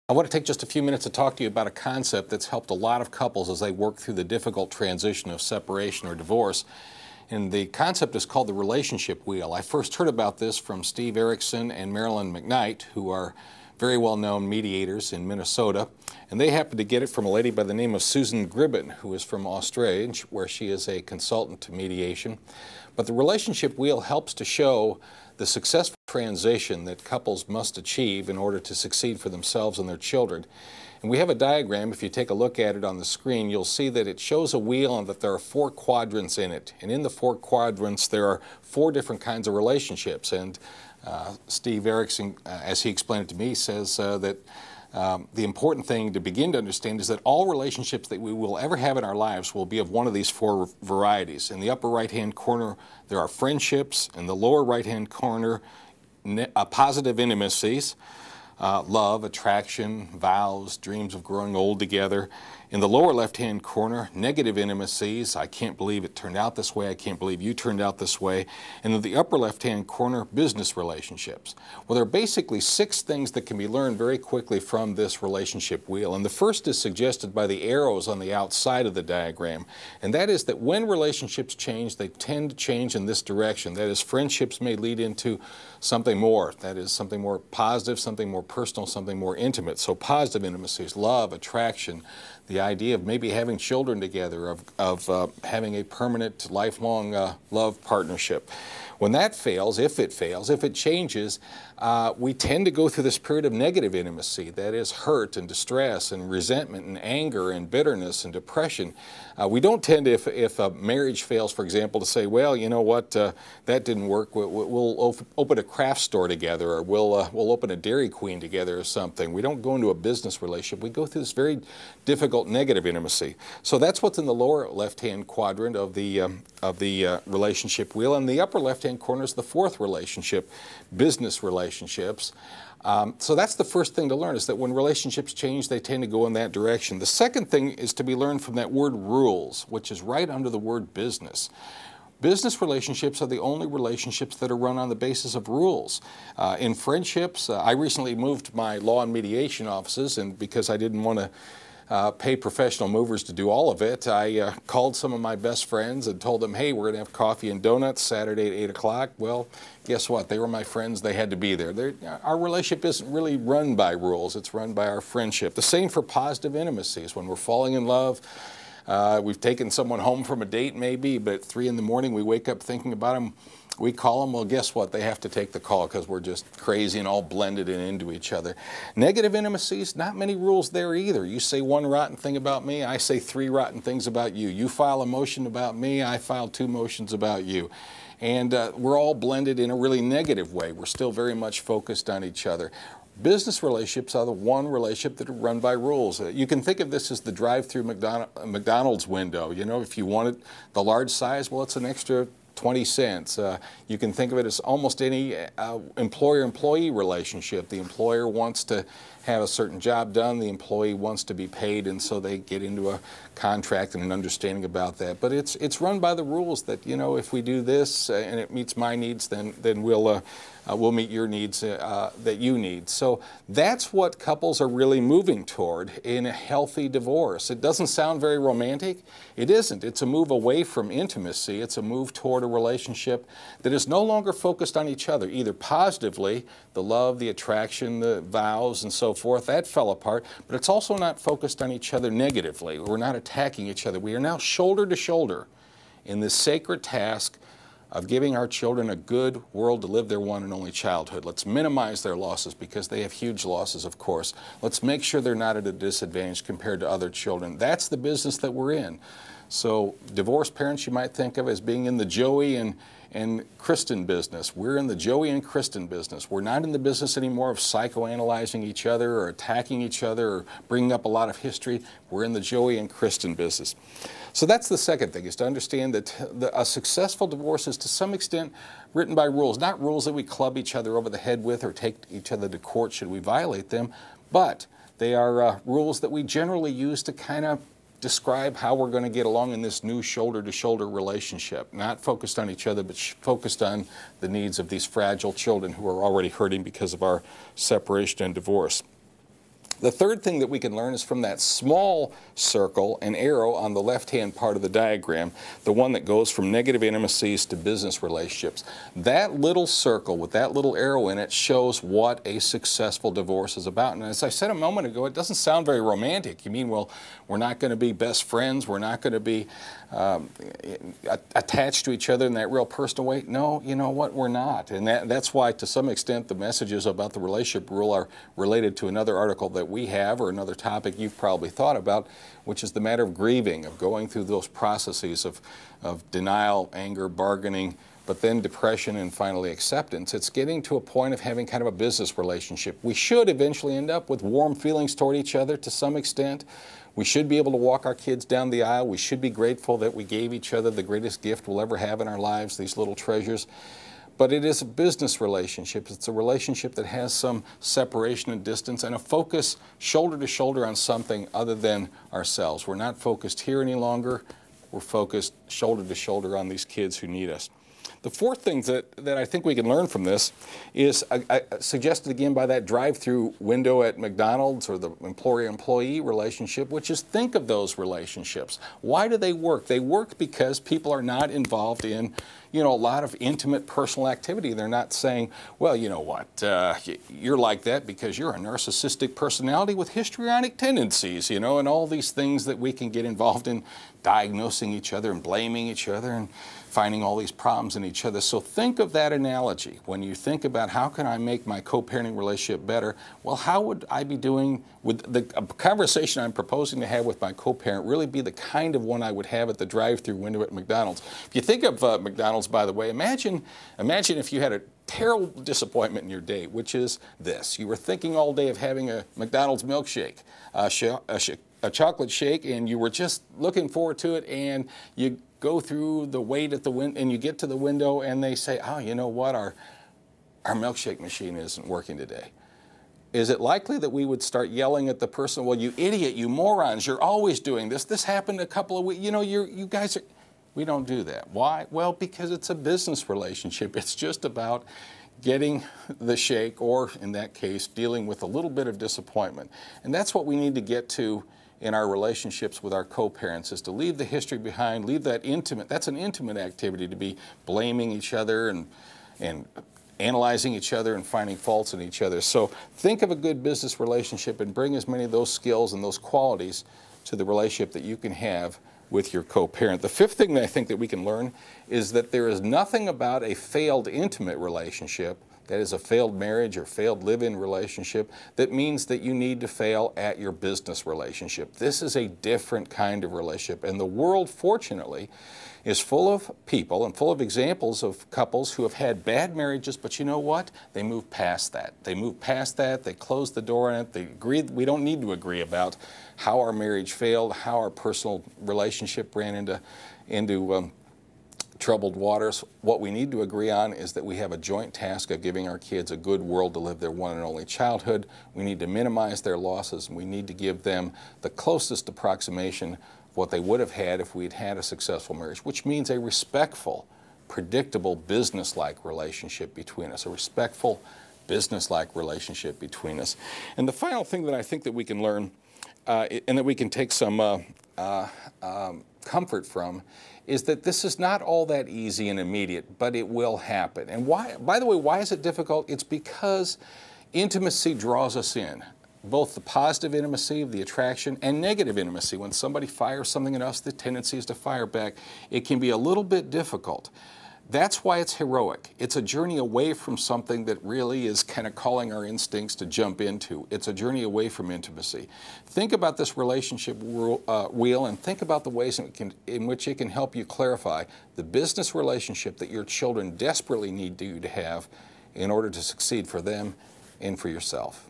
I want to take just a few minutes to talk to you about a concept that's helped a lot of couples as they work through the difficult transition of separation or divorce. And the concept is called the relationship wheel. I first heard about this from Steve Erickson and Marilyn McKnight, who are very well-known mediators in Minnesota. And they happened to get it from a lady by the name of Susan Gribbin, who is from Australia, where she is a consultant to mediation. But the relationship wheel helps to show the successful transition that couples must achieve in order to succeed for themselves and their children. And we have a diagram. If you take a look at it on the screen, you'll see that it shows a wheel and that there are 4 quadrants in it. And in the 4 quadrants, there are 4 different kinds of relationships. And Steve Erickson, as he explained it to me, says that the important thing to begin to understand is that all relationships that we will ever have in our lives will be of one of these 4 varieties. In the upper right-hand corner, there are friendships. In the lower right-hand corner, positive intimacies, love, attraction, vows, dreams of growing old together. In the lower left-hand corner, negative intimacies. I can't believe it turned out this way. I can't believe you turned out this way. And in the upper left-hand corner, business relationships. Well, there are basically 6 things that can be learned very quickly from this relationship wheel. And the first is suggested by the arrows on the outside of the diagram. And that is that when relationships change, they tend to change in this direction. That is, friendships may lead into something more. That is, something more positive, something more personal, something more intimate. So positive intimacies, love, attraction, the idea of maybe having children together, of having a permanent, lifelong love partnership. When that fails, if it changes, we tend to go through this period of negative intimacy. That is hurt and distress and resentment and anger and bitterness and depression. We don't tend to, if a marriage fails, for example, to say, well, you know what, that didn't work. We'll open a craft store together, or we'll open a Dairy Queen together or something. We don't go into a business relationship. We go through this very difficult negative intimacy. So that's what's in the lower left-hand quadrant of the relationship wheel. And the upper left-hand corner is the 4th relationship, business relationships. So that's the first thing to learn, is that when relationships change, they tend to go in that direction. The second thing is to be learned from that word rules, which is right under the word business. Business relationships are the only relationships that are run on the basis of rules. In friendships, I recently moved my law and mediation offices, and because I didn't want to pay professional movers to do all of it, I called some of my best friends and told them, hey, we're going to have coffee and donuts Saturday at 8 o'clock. Well, guess what? They were my friends. They had to be there. Our relationship isn't really run by rules. It's run by our friendship. The same for positive intimacies. When we're falling in love, we've taken someone home from a date maybe, but at 3 in the morning we wake up thinking about them. We call them, well, guess what? They have to take the call because we're just crazy and all blended and into each other. Negative intimacies, not many rules there either. You say 1 rotten thing about me, I say 3 rotten things about you. You file a motion about me, I file 2 motions about you. And we're all blended in a really negative way. We're still very much focused on each other. Business relationships are the one relationship that are run by rules. You can think of this as the drive-through McDonald's window. You know, if you wanted the large size, well, it's an extra 20 cents. You can think of it as almost any employer-employee relationship. The employer wants to have a certain job done, the employee wants to be paid, and so they get into a contract and an understanding about that. But it's run by the rules that, you know, if we do this and it meets my needs, then we'll meet your needs that you need. So that's what couples are really moving toward in a healthy divorce. It doesn't sound very romantic. It isn't. It's a move away from intimacy. It's a move toward a relationship that is no longer focused on each other, either positively, the love, the attraction, the vows, and so forth. That fell apart. But it's also not focused on each other negatively. We're not attacking each other. We are now shoulder to shoulder in this sacred task of giving our children a good world to live their one and only childhood. Let's minimize their losses, because they have huge losses, of course. Let's make sure they're not at a disadvantage compared to other children. That's the business that we're in. So divorced parents you might think of as being in the Joey and Kristen business. We're in the Joey and Kristen business. We're not in the business anymore of psychoanalyzing each other or attacking each other or bringing up a lot of history. We're in the Joey and Kristen business. So that's the second thing, is to understand that a successful divorce is to some extent written by rules. Not rules that we club each other over the head with or take each other to court should we violate them, but they are rules that we generally use to kind of describe how we're going to get along in this new shoulder-to-shoulder relationship, not focused on each other, but focused on the needs of these fragile children who are already hurting because of our separation and divorce. The third thing that we can learn is from that small circle and arrow on the left-hand part of the diagram, the one that goes from negative intimacies to business relationships. That little circle with that little arrow in it shows what a successful divorce is about. And as I said a moment ago, it doesn't sound very romantic. You mean, well, we're not going to be best friends, we're not going to be attached to each other in that real personal way? No, you know what, we're not. And that's why, to some extent, the messages about the relationship rule are related to another article that we have, or another topic you've probably thought about, which is the matter of grieving, of going through those processes of denial, anger, bargaining, but then depression, and finally acceptance. It's getting to a point of having kind of a business relationship. We should eventually end up with warm feelings toward each other to some extent. We should be able to walk our kids down the aisle. We should be grateful that we gave each other the greatest gift we'll ever have in our lives, these little treasures. But it is a business relationship. It's a relationship that has some separation and distance and a focus shoulder to shoulder on something other than ourselves. We're not focused here any longer. We're focused shoulder to shoulder on these kids who need us. The fourth thing that I think we can learn from this is suggested again by that drive-through window at McDonald's, or the employee-employee relationship, which is think of those relationships. Why do they work? They work because people are not involved in, you know, a lot of intimate personal activity. They're not saying, well, you know what, you're like that because you're a narcissistic personality with histrionic tendencies, you know, and all these things that we can get involved in, diagnosing each other and blaming each other and finding all these problems in each other. So think of that analogy when you think about how can I make my co-parenting relationship better. Well, how would I be doing with the conversation I'm proposing to have with my co-parent really be the kind of one I would have at the drive-through window at McDonald's? If you think of McDonald's, by the way, imagine if you had a terrible disappointment in your day, which is this. You were thinking all day of having a McDonald's milkshake, a chocolate shake, and you were just looking forward to it, and you go through the wait at the window, and you get to the window, and they say, oh, you know what, our milkshake machine isn't working today. Is it likely that we would start yelling at the person, well, you idiot, you morons, you're always doing this. This happened a couple of weeks, you know, you guys are... We don't do that. Why? Well, because it's a business relationship. It's just about getting the shake, or in that case, dealing with a little bit of disappointment. And that's what we need to get to in our relationships with our co-parents, is to leave the history behind, leave that intimate, that's an intimate activity, to be blaming each other and analyzing each other and finding faults in each other. So think of a good business relationship and bring as many of those skills and those qualities to the relationship that you can have with your co-parent. The fifth thing that I think that we can learn is that there is nothing about a failed intimate relationship, that is a failed marriage or failed live-in relationship, that means that you need to fail at your business relationship. This is a different kind of relationship, and the world, fortunately, is full of people and full of examples of couples who have had bad marriages, but you know what? They move past that. They move past that. They close the door on it. They agree. We don't need to agree about how our marriage failed, how our personal relationship ran into troubled waters. What we need to agree on is that we have a joint task of giving our kids a good world to live their one and only childhood. We need to minimize their losses, and we need to give them the closest approximation of what they would have had if we had had a successful marriage, which means a respectful, predictable, business-like relationship between us, a respectful, business-like relationship between us. And the final thing that I think that we can learn and that we can take some comfort from is that this is not all that easy and immediate, but it will happen. And why, by the way, why is it difficult? It's because intimacy draws us in. Both the positive intimacy of the attraction and negative intimacy. When somebody fires something at us, the tendency is to fire back. It can be a little bit difficult. That's why it's heroic. It's a journey away from something that really is kind of calling our instincts to jump into. It's a journey away from intimacy. Think about this relationship wheel and think about the ways in which it can help you clarify the business relationship that your children desperately need you to have in order to succeed for them and for yourself.